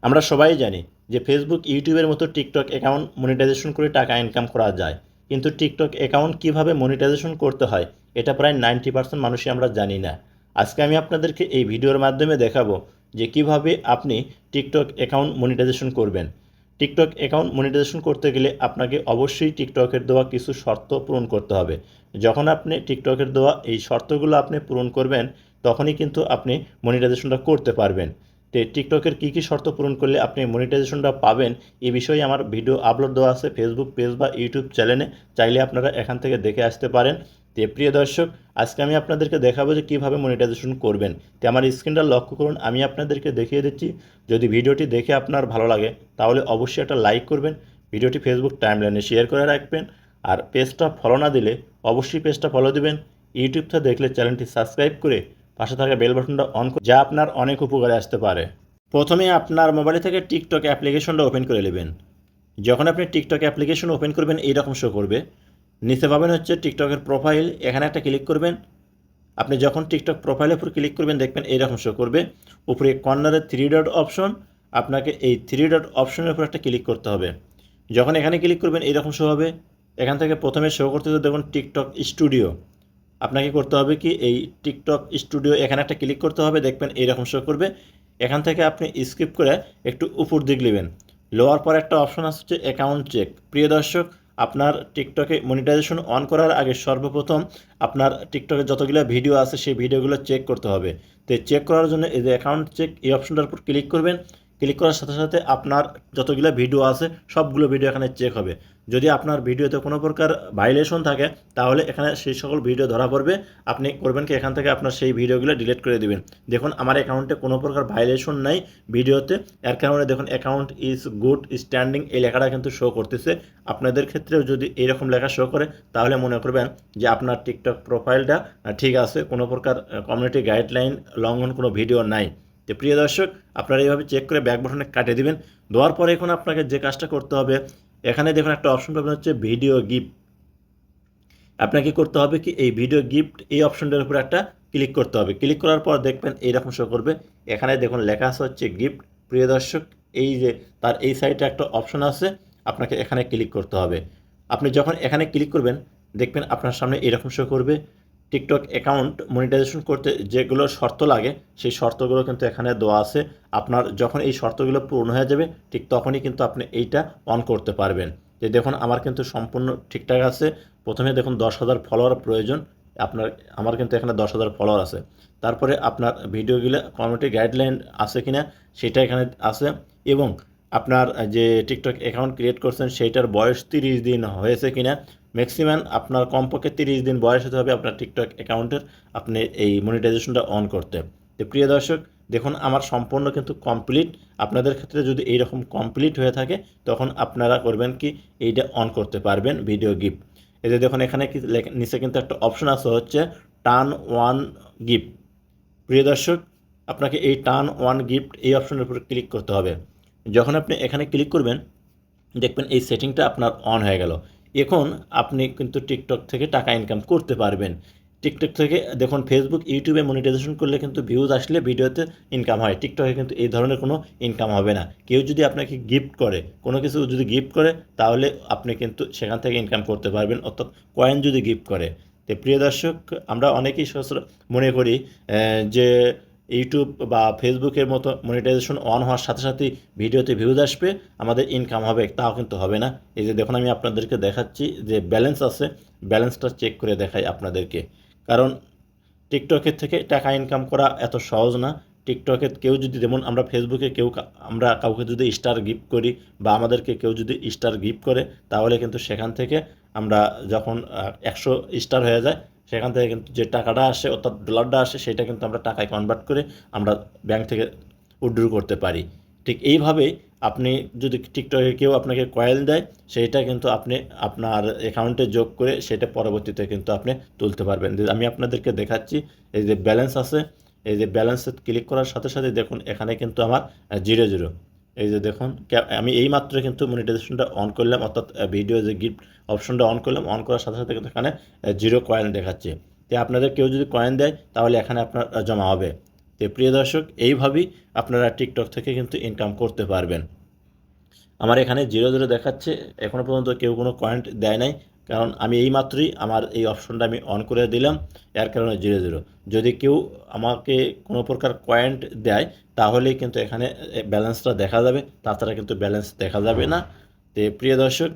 আমরা সবাই জানি যে ফেসবুক ইউটিউবের মতো টিকটক অ্যাকাউন্ট মনিটাইজেশন করে টাকা ইনকাম করা যায়, কিন্তু টিকটক অ্যাকাউন্ট কিভাবে মনিটাইজেশন করতে হয় এটা প্রায় 90% মানুষই আমরা জানি না। আজকে আমি আপনাদেরকে এই ভিডিওর মাধ্যমে দেখাবো যে কিভাবে আপনি টিকটক অ্যাকাউন্ট মনিটাইজেশন করবেন। টিকটক অ্যাকাউন্ট মনিটাইজেশন করতে গেলে আপনাকে অবশ্যই টিকটকের দেওয়া কিছু শর্ত পূরণ করতে হবে। যখন আপনি টিকটকের দেওয়া এই শর্তগুলো আপনি পূরণ করবেন, তখনই কিন্তু আপনি মনিটাইজেশনটা করতে পারবেন। তো টিকটকের কী কী শর্ত পূরণ করলে আপনি মনিটাইজেশনটা পাবেন, এ বিষয়ে আমার ভিডিও আপলোড দেওয়া আছে ফেসবুক পেজ বা ইউটিউব চ্যানেলে, চাইলে আপনারা এখান থেকে দেখে আসতে পারেন। তো প্রিয় দর্শক, আজকে আমি আপনাদেরকে দেখাবো যে কীভাবে মনিটাইজেশন করবেন। তো আমার স্ক্রিনটা লক্ষ্য করুন, আমি আপনাদেরকে দেখিয়ে দিচ্ছি। যদি ভিডিওটি দেখে আপনার ভালো লাগে তাহলে অবশ্যই একটা লাইক করবেন, ভিডিওটি ফেসবুক টাইমলাইনে শেয়ার করে রাখবেন, আর পেজটা ফলো না দিলে অবশ্যই পেজটা ফলো দিবেন। ইউটিউবটা দেখলে চ্যানেলটি সাবস্ক্রাইব করে পাশে থাকা বেল বাটনটা অন করে, যা আপনার অনেক উপকারে আসতে পারে। প্রথমে আপনার মোবাইল থেকে টিকটক অ্যাপ্লিকেশনটা ওপেন করে নেবেন। যখন আপনি টিকটক অ্যাপ্লিকেশন ওপেন করবেন এইরকম শো করবে। নিচে পাবেন হচ্ছে টিকটকের প্রোফাইল, এখানে একটা ক্লিক করবেন। আপনি যখন টিকটক প্রোফাইলের উপর ক্লিক করবেন দেখবেন এইরকম শো করবে। উপরে কর্নারে 3 ডট অপশন, আপনাকে এই 3 ডট অপশনের উপর একটা ক্লিক করতে হবে। যখন এখানে ক্লিক করবেন এইরকম শো হবে। এখান থেকে প্রথমে শো করতেছে দেখুন টিকটক স্টুডিও। আপনাকে করতে হবে কি, এই টিকটক স্টুডিও এখানে একটা ক্লিক করতে হবে, দেখবেন এইরকম শো করবে। এখান থেকে আপনি স্কিপ করে একটু উপর দিক নেবেন। লোয়ার পর একটা অপশন আসছে অ্যাকাউন্ট চেক। প্রিয় দর্শক, আপনার টিকটকে মনিটাইজেশন অন করার আগে সর্বপ্রথম আপনার টিকটকে যতগুলো ভিডিও আছে সেই ভিডিওগুলো চেক করতে হবে। তো চেক করার জন্য এই যে অ্যাকাউন্ট চেক এই অপশনটার উপর ক্লিক করবেন। ক্লিক করার সাথে সাথে আপনার যতগুলো ভিডিও আছে সবগুলো ভিডিও এখানে চেক হবে। যদি আপনার ভিডিওতে কোনো প্রকার ভাইলেশন থাকে তাহলে এখানে সেই সকল ভিডিও ধরা পড়বে। আপনি করবেন কি, এখান থেকে আপনার সেই ভিডিওগুলো ডিলিট করে দিবেন। দেখুন আমার অ্যাকাউন্টে কোনো প্রকার ভাইলেশন নাই ভিডিওতে, এর কারণে দেখুন অ্যাকাউন্ট ইজ গুড স্ট্যান্ডিং এই লেখাটা কিন্তু শো করতেছে। আপনাদের ক্ষেত্রেও যদি এইরকম লেখা শো করে তাহলে মনে করবেন যে আপনার টিকটক প্রোফাইলটা ঠিক আছে, কোনো প্রকার কমিউনিটি গাইডলাইন লঙ্ঘন কোনো ভিডিও নাই। তো প্রিয় দর্শক, আপনারা এইভাবে চেক করে ব্যাক বাটনে কাটিয়ে দিবেন। দেওয়ার পরে এখন আপনাকে যে কাজটা করতে হবে, এখানে দেখুন একটা অপশন পাবেন হচ্ছে ভিডিও গিফট। আপনাকে করতে হবে কি, এই ভিডিও গিফট এই অপশনটার উপর একটা ক্লিক করতে হবে। ক্লিক করার পর দেখবেন এইরকম শো করবে। এখানে দেখুন লেখা আছে হচ্ছে গিফট। প্রিয় দর্শক, এই যে তার এই সাইডে একটা অপশন আছে, আপনাকে এখানে ক্লিক করতে হবে। আপনি যখন এখানে ক্লিক করবেন দেখবেন আপনার সামনে এরকম শো করবে। টিকটক অ্যাকাউন্ট মনিটাইজেশন করতে যেগুলো শর্ত লাগে সেই শর্তগুলো কিন্তু এখানে দেওয়া আছে। আপনার যখন এই শর্তগুলো পূর্ণ হয়ে যাবে ঠিক তখনই কিন্তু আপনি এইটা অন করতে পারবেন। যে দেখুন আমার কিন্তু সম্পূর্ণ ঠিকঠাক আছে। প্রথমে দেখুন 10,000 ফলোয়ার প্রয়োজন আমার কিন্তু এখানে 10,000 ফলোয়ার আছে। তারপরে আপনার ভিডিওগুলো কমিউনিটি গাইডলাইন আছে কিনা সেটা এখানে আছে, এবং আপনার যে টিকটক অ্যাকাউন্ট ক্রিয়েট করছেন সেইটার বয়স 30 দিন হয়েছে কিনা। ম্যাক্সিমাম আপনার কমপক্ষে 30 দিন বয়স হতে হবে আপনার টিকটক অ্যাকাউন্টের আপনি এই মনিটাইজেশনটা অন করতে। তো প্রিয় দর্শক, দেখুন আমার সম্পূর্ণ কিন্তু কমপ্লিট। আপনাদের ক্ষেত্রে যদি এইরকম কমপ্লিট হয়ে থাকে তখন আপনারা করবেন কি, এইটা অন করতে পারবেন ভিডিও গিফট। এই যে দেখুন এখানে কি নিচে কিন্তু একটা অপশন আছে হচ্ছে টার্ন ওয়ান গিফট। প্রিয় দর্শক, আপনাকে এই টার্ন ওয়ান গিফট এই অপশনের উপর ক্লিক করতে হবে। যখন আপনি এখানে ক্লিক করবেন দেখবেন এই সেটিংটা আপনার অন হয়ে গেল। এখন আপনি কিন্তু টিকটক থেকে টাকা ইনকাম করতে পারবেন। টিকটক থেকে দেখুন ফেসবুক ইউটিউবে মনিটাইজেশন করলে কিন্তু ভিউজ আসলে ভিডিওতে ইনকাম হয়, টিকটকে কিন্তু এই ধরনের কোনো ইনকাম হবে না। কেউ যদি আপনাকে গিফট করে, কোনো কিছু যদি গিফট করে তাহলে আপনি কিন্তু সেখান থেকে ইনকাম করতে পারবেন, অর্থাৎ কয়েন যদি গিফট করে। তো প্রিয় দর্শক, আমরা অনেকেই মনে করি যে ইউটিউব বা ফেসবুকের মতো মনিটাইজেশন অন হওয়ার সাথে সাথেই ভিডিওতে ভিউজ আসবে, আমাদের ইনকাম হবে, তাও কিন্তু হবে না। এই যে দেখুন আমি আপনাদেরকে দেখাচ্ছি যে ব্যালেন্স আছে, ব্যালেন্সটা চেক করে দেখাই আপনাদেরকে। কারণ টিকটকের থেকে টাকা ইনকাম করা এত সহজ না। টিকটকে কেউ যদি, যেমন আমরা ফেসবুকে আমরা কাউকে যদি স্টার গিফট করি বা আমাদেরকে কেউ যদি স্টার গিফট করে তাহলে কিন্তু সেখান থেকে আমরা যখন 100 স্টার হয়ে যায় সেখান থেকে কিন্তু যে টাকাটা আসে অর্থাৎ ডলারটা আসে সেটা কিন্তু আমরা টাকায় কনভার্ট করে আমরা ব্যাংক থেকে উইথড্র করতে পারি। ঠিক এইভাবেই আপনি যদি টিকটকে কেউ আপনাকে কয়েল দেয় সেইটা কিন্তু আপনি আপনার অ্যাকাউন্টে যোগ করে সেটা পরবর্তীতে কিন্তু আপনি তুলতে পারবেন। আমি আপনাদেরকে দেখাচ্ছি, এই যে ব্যালেন্স আছে, এই যে ব্যালেন্সে ক্লিক করার সাথে সাথে দেখুন এখানে কিন্তু আমার 0 এই যে দেখুন আমি এইমাত্র কিন্তু মনিটাইজেশনটা অন করলাম, অর্থাৎ ভিডিও যে গিফট অপশনটা অন করলাম, অন করার সাথে সাথে কিন্তু এখানে 0 কয়েন দেখাচ্ছে। তো আপনাদের কেউ যদি কয়েন দেয় তাহলে এখানে আপনার জমা হবে। তো প্রিয় দর্শক, এইভাবেই আপনারা টিকটক থেকে কিন্তু ইনকাম করতে পারবেন। আমার এখানে 0 দেখাচ্ছে, এখনও পর্যন্ত কেউ কোনো কয়েন্ট দেয় নাই, কারণ আমি এইমাত্রই আমার এই অপশনটা আমি অন করে দিলাম, এর কারণে 0। যদি কেউ আমাকে কোনো প্রকার কয়েন্ট দেয় তাহলেই কিন্তু এখানে ব্যালেন্সটা দেখা যাবে, তাছাড়া কিন্তু ব্যালেন্স দেখা যাবে না। তো প্রিয় দর্শক,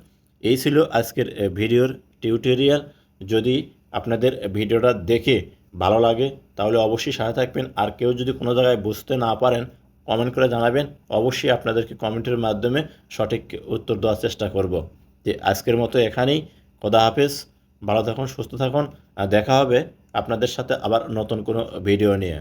এই ছিল আজকের ভিডিওর টিউটোরিয়াল। যদি আপনাদের ভিডিওটা দেখে ভালো লাগে তাহলে অবশ্যই সাথে থাকবেন। আর কেউ যদি কোনো জায়গায় বুঝতে না পারেন কমেন্ট করে জানাবেন, অবশ্যই আপনাদেরকে কমেন্টের মাধ্যমে সঠিক উত্তর দেওয়ার চেষ্টা করব। যে আজকের মতো এখানেই, খোদা হাফেজ, ভালো থাকুন, সুস্থ থাকুন, আর দেখা হবে আপনাদের সাথে আবার নতুন কোনো ভিডিও নিয়ে।